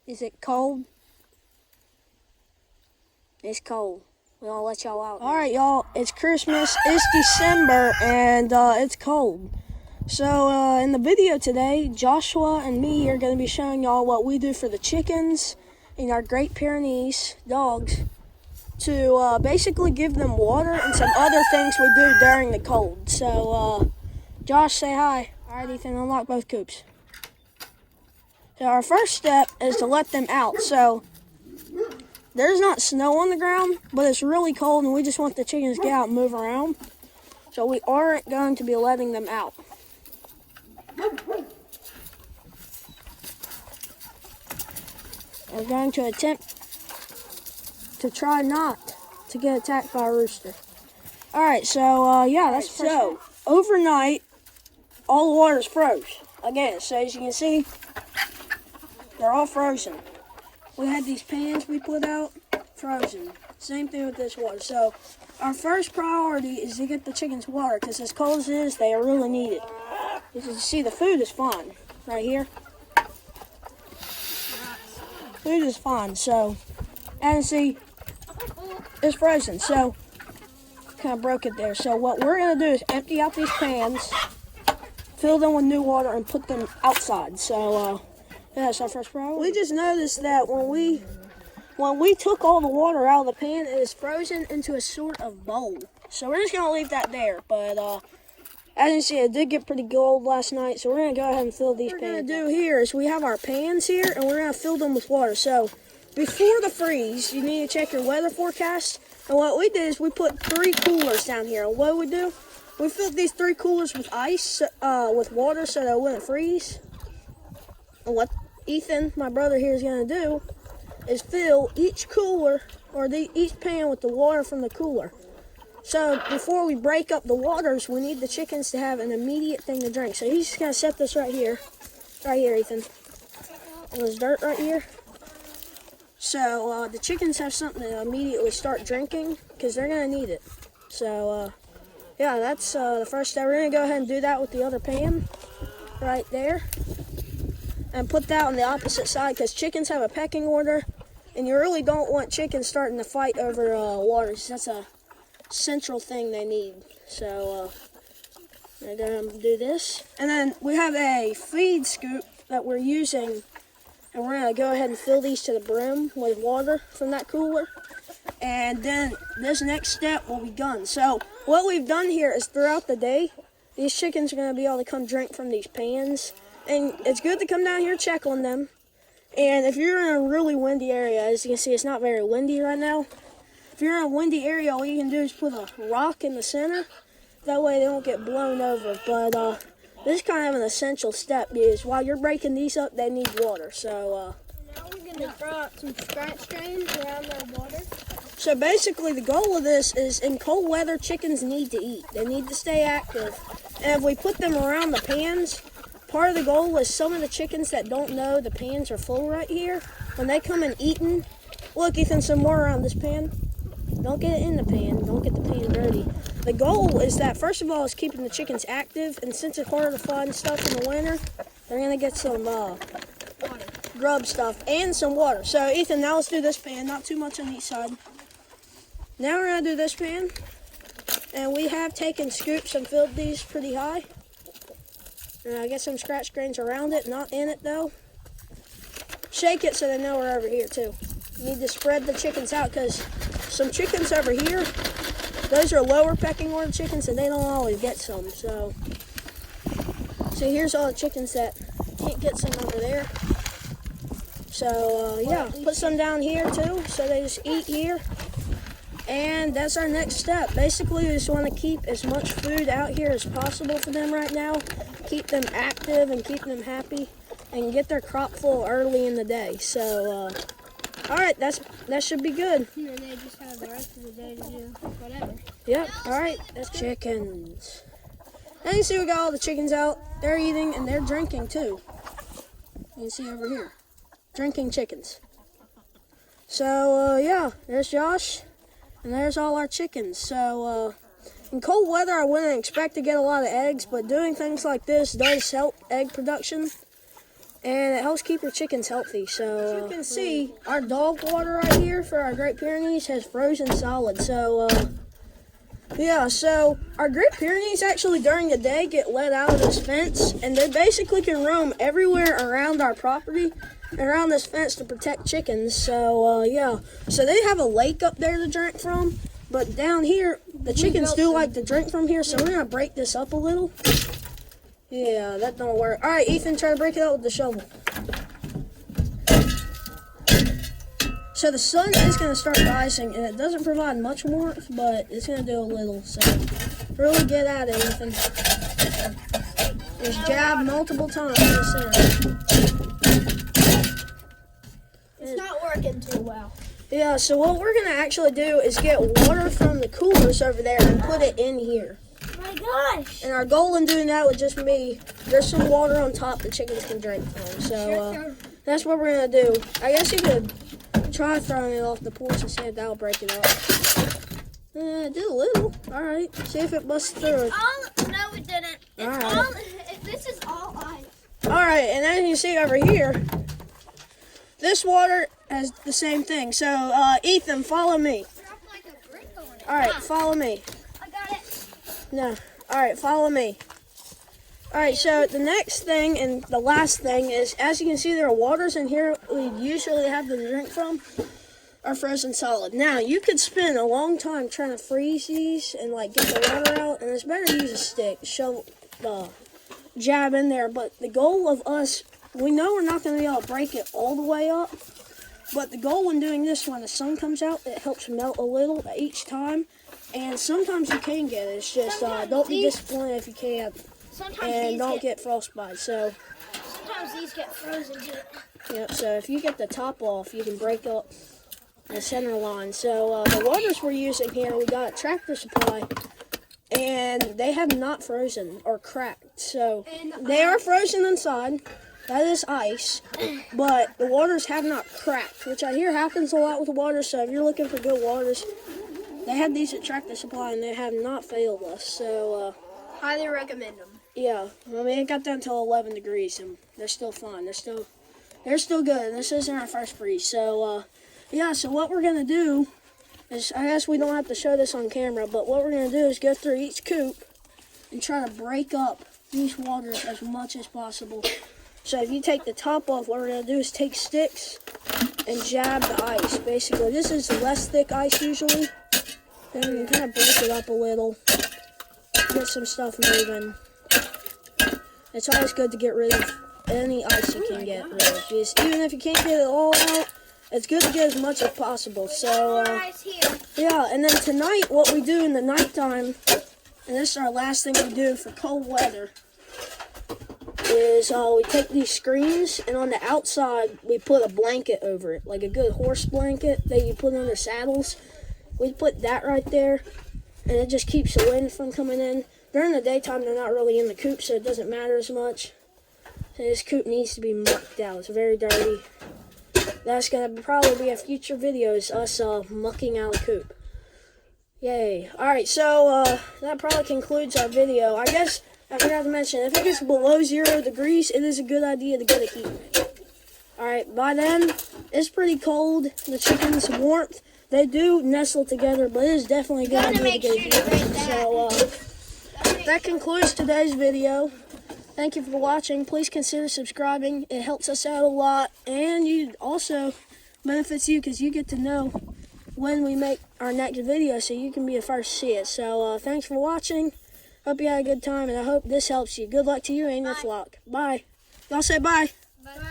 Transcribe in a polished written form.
Is it cold? It's cold. We're gonna let y'all out. All right, y'all. It's Christmas. It's December, and it's cold. So in the video today, Joshua and me are going to be showing y'all what we do for the chickens and our Great Pyrenees dogs to basically give them water and some other things we do during the cold. So Josh, say hi. All right, Ethan, unlock both coops. So our first step is to let them out. So there's not snow on the ground, but it's really cold and we just want the chickens to get out and move around. So we aren't going to be letting them out. We're going to attempt to try not to get attacked by a rooster. Alright, so yeah, that's the first one. Overnight, all the water's froze. Again, so as you can see, they're all frozen. We had these pans we put out, frozen. Same thing with this water. So our first priority is to get the chickens water, because as cold as it is, they really need it. As you can see, the food is fine right here. Food is fine, so as you see, it's frozen, so kind of broke it there. So what we're going to do is empty out these pans, fill them with new water, and put them outside. So yeah, that's our first priority. We just noticed that when we took all the water out of the pan, it is frozen into a sort of bowl. So we're just going to leave that there, but as you can see, it did get pretty cold last night, so we're going to go ahead and fill these pans. What we're going to do here is we have our pans here, and we're going to fill them with water. So before the freeze, you need to check your weather forecast. And what we did is we put 3 coolers down here. And what we do, we filled these 3 coolers with ice, with water, so that it wouldn't freeze. And what Ethan, my brother here, is going to do is fill each cooler, or each pan with the water from the cooler. So before we break up the waters, we need the chickens to have an immediate thing to drink. So he's just going to set this right here, Ethan. And there's dirt right here. So the chickens have something to immediately start drinking, because they're going to need it. So yeah, that's the first step. We're going to go ahead and do that with the other pan right there. And put that on the opposite side, because chickens have a pecking order. And you really don't want chickens starting to fight over water. That's a central thing they need. So we're going to do this. And then we have a feed scoop that we're using. And we're going to go ahead and fill these to the brim with water from that cooler. And then this next step will be done. So what we've done here is throughout the day, these chickens are going to be able to come drink from these pans. And it's good to come down here, check on them. And if you're in a really windy area, as you can see, it's not very windy right now. If you're in a windy area, all you can do is put a rock in the center. That way they don't get blown over. But this is kind of an essential step, because while you're breaking these up, they need water. So now we're going to throw out some scratch drains around their water. So basically the goal of this is, in cold weather, chickens need to eat. They need to stay active. And if we put them around the pans, part of the goal is some of the chickens that don't know the pans are full right here, when they come and eating, look Ethan, some more around this pan. Don't get it in the pan, don't get the pan dirty. The goal is that, first of all, is keeping the chickens active, and since it's harder to find stuff in the winter, they're going to get some grub stuff and some water. So Ethan, now let's do this pan, not too much on each side. Now we're going to do this pan, and we have taken scoops and filled these pretty high. And I get some scratch grains around it, not in it though. Shake it so they know we're over here too. You need to spread the chickens out, because some chickens over here, those are lower pecking order chickens, and they don't always get some. So here's all the chickens that can't get some over there. So yeah, put some down here too, so they just eat here. And that's our next step. Basically, we just want to keep as much food out here as possible for them right now. Keep them active and keep them happy, and get their crop full early in the day. So, all right, that should be good. And then they just have the rest of the day to do whatever. Yep, all right, that's chickens. And you see we got all the chickens out. They're eating and they're drinking too. You can see over here, drinking chickens. So, yeah, there's Josh. And there's all our chickens. So in cold weather, I wouldn't expect to get a lot of eggs, but doing things like this does help egg production. and it helps keep your chickens healthy. So as you can see, our dog water right here for our Great Pyrenees has frozen solid. So yeah, so our Great Pyrenees actually during the day get let out of this fence, and they basically can roam everywhere around our property and around this fence to protect chickens. So yeah, so they have a lake up there to drink from, but down here the chickens do like to drink from here. So we're gonna break this up a little. Yeah, that don't work. All right, Ethan, try to break it out with the shovel. So the sun is going to start rising, and it doesn't provide much warmth, but it's going to do a little. So really get at it, Ethan. Just jab multiple times in the center. It's not working too well. Yeah, so what we're going to actually do is get water from the coolers over there and put it in here. Oh my gosh. And our goal in doing that would just be, there's some water on top the chickens can drink from. So that's what we're going to do. I guess you could try throwing it off the porch and see if that'll break it up. It did a little. All right, see if it busts through. No, it didn't. This is all ice. All right, and as you see over here, this water has the same thing. So, Ethan, follow me. All right, follow me. I got it. No. All right, follow me. All right, so the next thing and the last thing is, as you can see, there are waters in here we usually have them drink from are frozen solid. Now, you could spend a long time trying to freeze these and like get the water out, and it's better to use a stick, shovel, jab in there. But the goal of us, we know we're not going to be able to break it all the way up, but the goal when doing this, when the sun comes out, it helps melt a little each time, and sometimes you can get it. It's just don't be disappointed if you can't. And don't get frostbite. So sometimes these get frozen too. Yep, so if you get the top off, you can break up the center line. So the waters we're using here, we got Tractor Supply, and they have not frozen or cracked. So they are frozen inside. That is ice, but the waters have not cracked, which I hear happens a lot with the water. So if you're looking for good waters, they had these at Tractor Supply, and they have not failed us. So highly recommend them. yeah, I mean, it got down to 11 degrees, and they're still fine. They're still good, and this isn't our first freeze. So, yeah, so what we're going to do is, I guess we don't have to show this on camera, but what we're going to do is go through each coop and try to break up these waters as much as possible. So if you take the top off, what we're going to do is take sticks and jab the ice. Basically, this is less thick ice usually. Then you kind of break it up a little, get some stuff moving. It's always good to get rid of any ice you can get rid of. Just, even if you can't get it all out, it's good to get as much as possible. So, yeah, and then tonight, what we do in the nighttime, and this is our last thing we do for cold weather, is we take these screens, and on the outside, we put a blanket over it, like a good horse blanket that you put under saddles. We put that right there, and it just keeps the wind from coming in. During the daytime, they're not really in the coop, so it doesn't matter as much. So this coop needs to be mucked out. It's very dirty. That's going to probably be a future video, is us mucking out the coop. Yay. Alright, so that probably concludes our video. I guess I forgot to mention, if it gets below 0 degrees, it is a good idea to get a heat. Alright, by then, it's pretty cold. The chickens' warmth, they do nestle together, but it is definitely a good idea to get a heat. So, that concludes today's video. Thank you for watching. Please consider subscribing. It helps us out a lot, and you also benefits you because you get to know when we make our next video, so you can be the first to see it. So thanks for watching. Hope you had a good time, and I hope this helps you. Good luck to you and your flock. Bye. Y'all say bye. Bye.